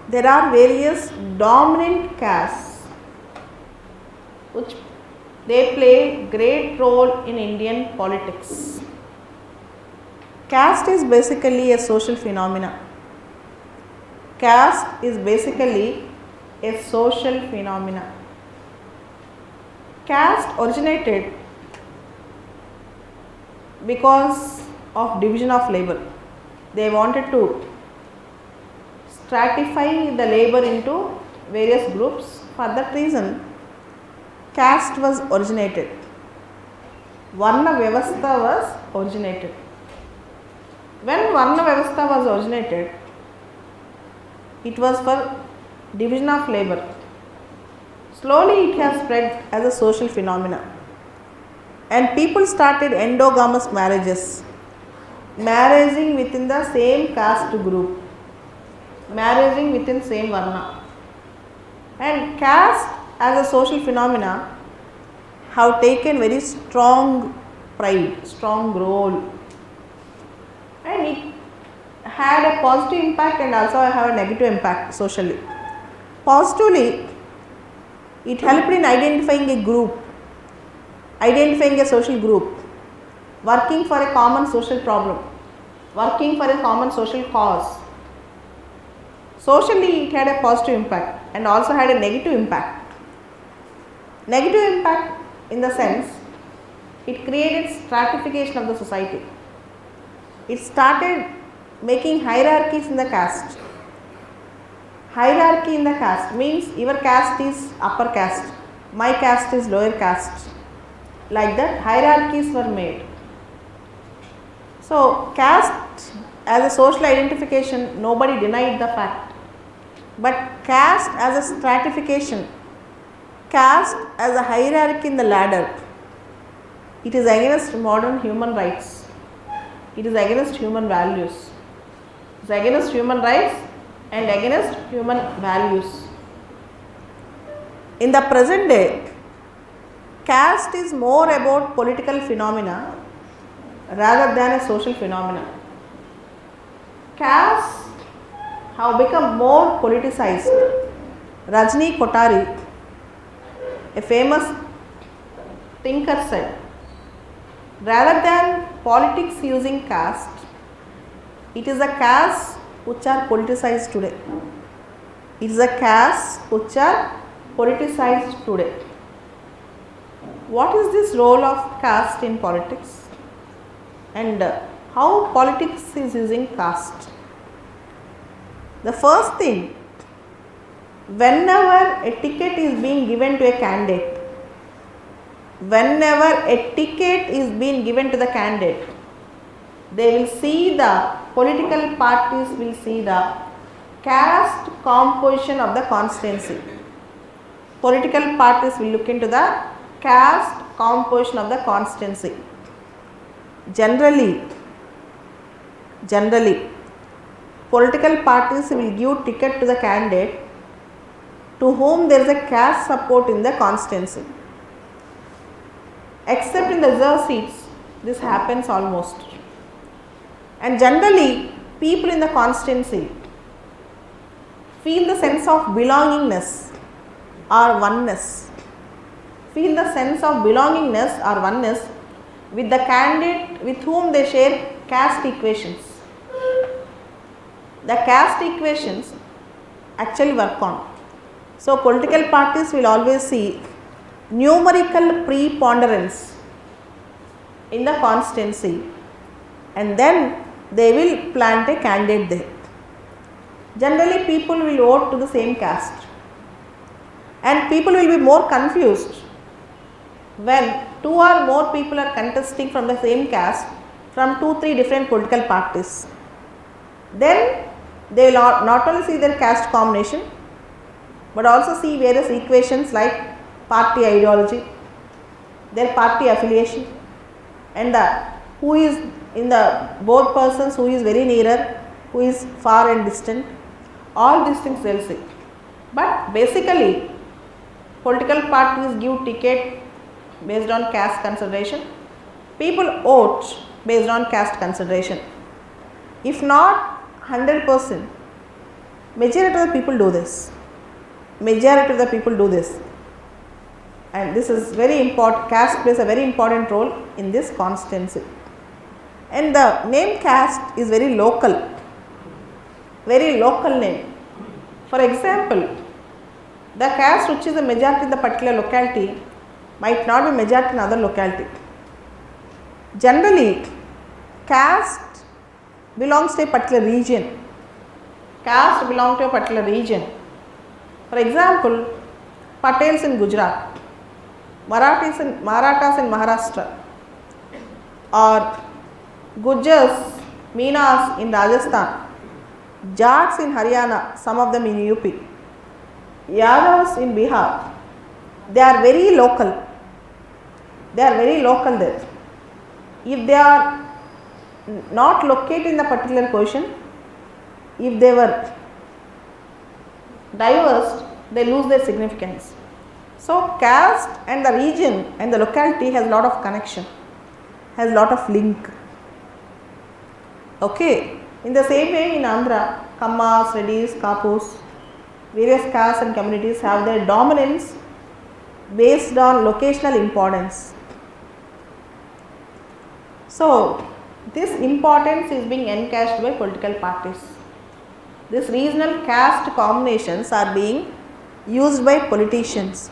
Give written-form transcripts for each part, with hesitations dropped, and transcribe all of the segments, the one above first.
there are various dominant castes which they play great role in Indian politics. Caste is basically a social phenomena. Caste is basically a social phenomena. Caste originated because of division of labor. They wanted to stratify the labor into various groups. For that reason, caste was originated. Varna Vyavastha was originated. When Varna Vyavastha was originated, it was for division of labor. Slowly it has spread as a social phenomena, and people started endogamous marriages, marrying within the same caste group, marrying within same Varna. And caste as a social phenomena have taken very strong pride, strong role, and it had a positive impact and also have a negative impact socially. Positively, it helped in identifying a group, identifying a social group, working for a common social problem, working for a common social cause. Socially, it had a positive impact and also had a negative impact. Negative impact in the sense it created stratification of the society. It started making hierarchies in the caste. Hierarchy in the caste means your caste is upper caste, my caste is lower caste. Like that, hierarchies were made. So, caste as a social identification, nobody denied the fact. But caste as a stratification, caste as a hierarchy in the ladder, it is against modern human rights. It is against human values. It is against human rights and against human values. In the present day, caste is more about political phenomena rather than a social phenomena. Castes have become more politicized. Rajni Kothari, a famous thinker, said, rather than politics using caste, it is the castes which are politicized today. It is the castes which are politicized today. What is this role of caste in politics and how politics is using caste? The first thing, whenever a ticket is being given to a candidate, they will see the political parties will see the caste composition of the constituency. Political parties will look into the caste composition of the constituency. Generally, political parties will give ticket to the candidate to whom there is a caste support in the constituency. Except in the reserved seats, this happens almost. And generally, people in the constituency feel the sense of belongingness or oneness. Feel the sense of belongingness or oneness with the candidate with whom they share caste equations. The caste equations actually work on. So, political parties will always see numerical preponderance in the constituency and then they will plant a candidate there. Generally, people will vote to the same caste and people will be more confused when two or more people are contesting from the same caste from 2-3 different political parties. Then they will not only see their caste combination but also see various equations like party ideology, their party affiliation and who is in the both persons who is very nearer, who is far and distant, all these things they will see. But basically political parties give ticket based on caste consideration, people vote based on caste consideration. If not 100%, Majority of the people do this. Majority of the people do this. And this is very important. Caste plays a very important role in this constancy. And the name caste is very local name. For example, the caste which is a majority in the particular locality might not be majority in other locality. Generally, caste belongs to a particular region. Caste belongs to a particular region. For example, Patels in Gujarat, Marathas in Maharashtra, or Gujars, Meenas in Rajasthan, Jats in Haryana, some of them in UP, Yadavs in Bihar. They are very local. They are very local there. If they are not located in the particular position, if they were diverse, they lose their significance. So, caste and the region and the locality has lot of connection, has lot of link. Okay. In the same way, in Andhra, Kammas, Reddys, Kapus, various castes and communities have their dominance based on locational importance. So, this importance is being encashed by political parties. These regional caste combinations are being used by politicians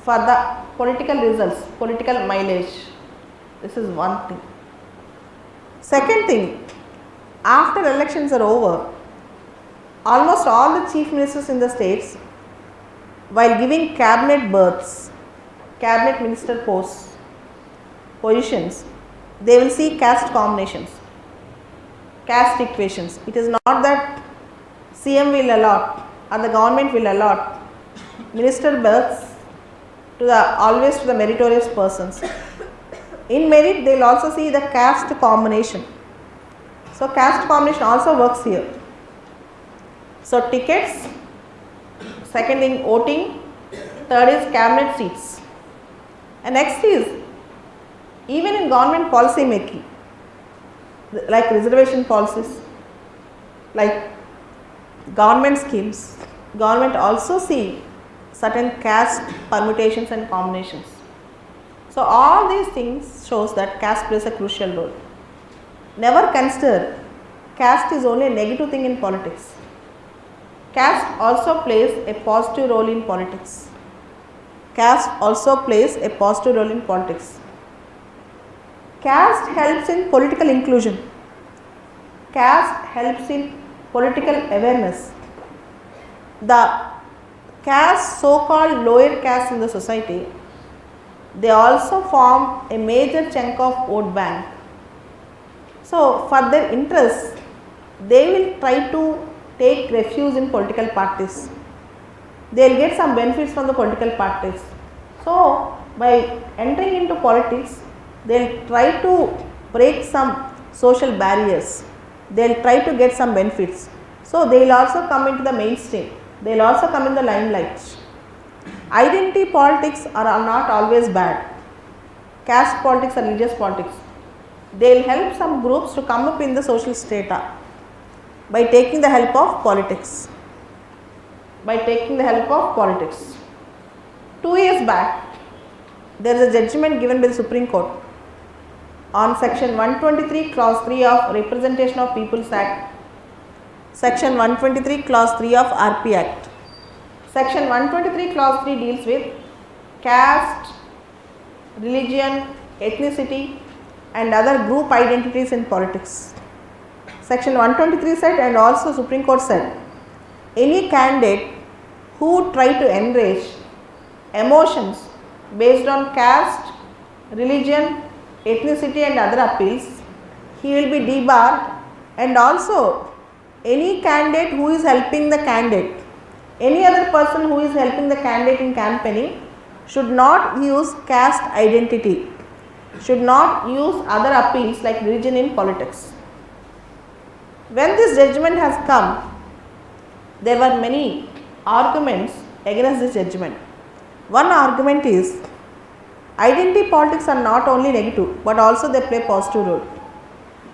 for the political results, political mileage. This is one thing. Second thing, after elections are over, almost all the chief ministers in the states, while giving cabinet berths, cabinet minister positions, they will see caste combinations, caste equations. It is not that CM will allot or the government will allot minister berths to the always to the meritorious persons. In merit, they will also see the caste combination. So, caste combination also works here. So, tickets, second in voting, third is cabinet seats, and next is even in government policy making, like reservation policies, like government schemes, government also see certain caste permutations and combinations. So, all these things shows that caste plays a crucial role. Never consider caste is only a negative thing in politics. Caste also plays a positive role in politics. Caste also plays a positive role in politics. Caste helps in political inclusion. Caste helps in political awareness. The caste, so-called lower caste in the society, they also form a major chunk of vote bank. So, for their interests, they will try to take refuge in political parties. They will get some benefits from the political parties. So, by entering into politics, they will try to break some social barriers. They will try to get some benefits. So, they will also come into the mainstream. They will also come in the limelight. Identity politics are not always bad. Caste politics and religious politics, they will help some groups to come up in the social strata by taking the help of politics. By taking the help of politics. 2 years back, there is a judgment given by the Supreme Court on Section 123 Clause 3 of Representation of Peoples Act, Section 123 Clause 3 of RP Act. Section 123 Clause 3 deals with caste, religion, ethnicity and other group identities in politics. Section 123 said, and also Supreme Court said, any candidate who try to enrage emotions based on caste, religion, ethnicity and other appeals, he will be debarred, and also any candidate who is helping the candidate, any other person who is helping the candidate in campaigning should not use caste identity, should not use other appeals like religion in politics. When this judgment has come, there were many arguments against this judgment. One argument is identity politics are not only negative but also they play positive role.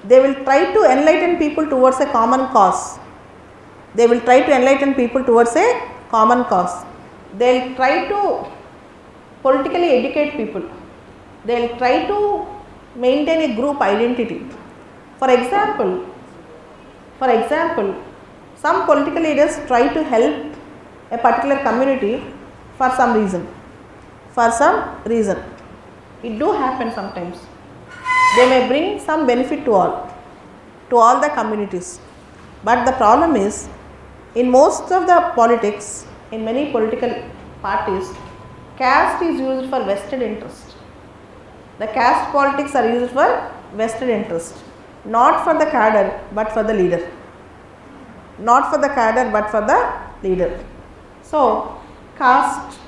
They will try to enlighten people towards a common cause. They will try to enlighten people towards a common cause. They will try to politically educate people. They will try to maintain a group identity. For example, some political leaders try to help a particular community for some reason. It do happen sometimes. They may bring some benefit to all the communities. But the problem is, in most of the politics, in many political parties, caste is used for vested interest. The caste politics are used for vested interest, not for the cadre but for the leader. Not for the cadre but for the leader. So, caste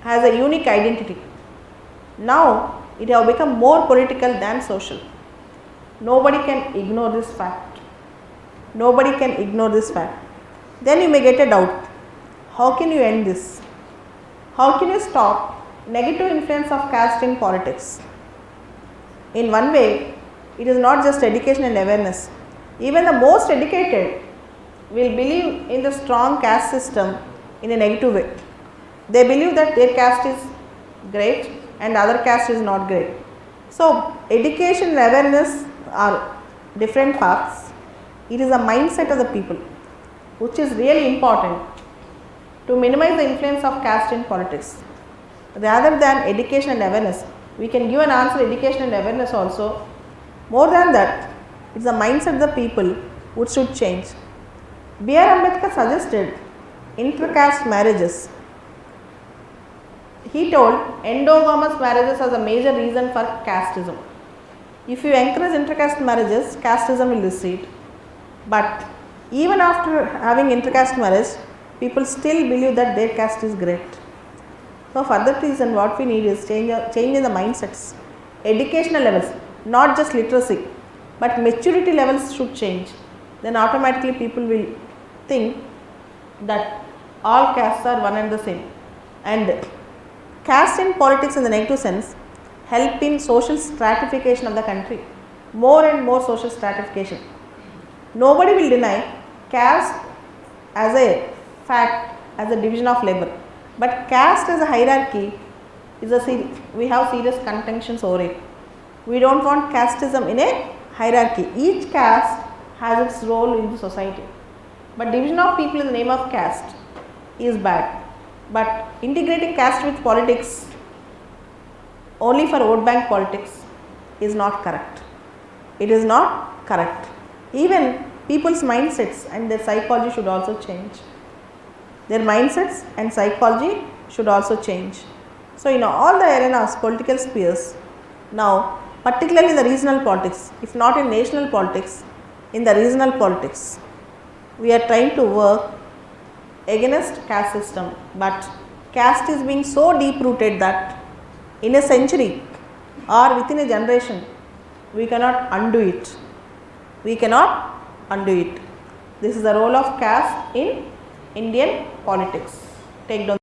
has a unique identity. Now, it has become more political than social. Nobody can ignore this fact. Then you may get a doubt. How can you end this? How can you stop negative influence of caste in politics? In one way, it is not just education and awareness. Even the most educated will believe in the strong caste system in a negative way. They believe that their caste is great and other caste is not great. So, education and awareness are different paths. It is a mindset of the people which is really important to minimize the influence of caste in politics. Rather than education and awareness, we can give an answer education and awareness also. More than that, it is the mindset of the people which should change. B.R. Ambedkar suggested intercaste marriages. He told endogamous marriages as a major reason for casteism. If you encourage intercaste marriages, casteism will recede. But even after having intercaste marriage, people still believe that their caste is great. So, for that reason, what we need is change in the mindsets, educational levels, not just literacy, but maturity levels should change. Then automatically people will think that all castes are one and the same. And caste in politics in the negative sense help in social stratification of the country, more and more social stratification. Nobody will deny caste as a fact, as a division of labor, but caste as a hierarchy is we have serious contentions over it. We do not want casteism in a hierarchy. Each caste has its role in the society, but division of people in the name of caste is bad. But integrating caste with politics only for vote bank politics is not correct. It is not correct. Even people's mindsets and their psychology should also change. Their mindsets and psychology should also change. So, in all the arenas, political spheres, now particularly in the regional politics, if not in national politics, in the regional politics, we are trying to work against caste system, but caste is being so deep rooted that in a century or within a generation we cannot undo it. This is the role of caste in Indian politics. Take down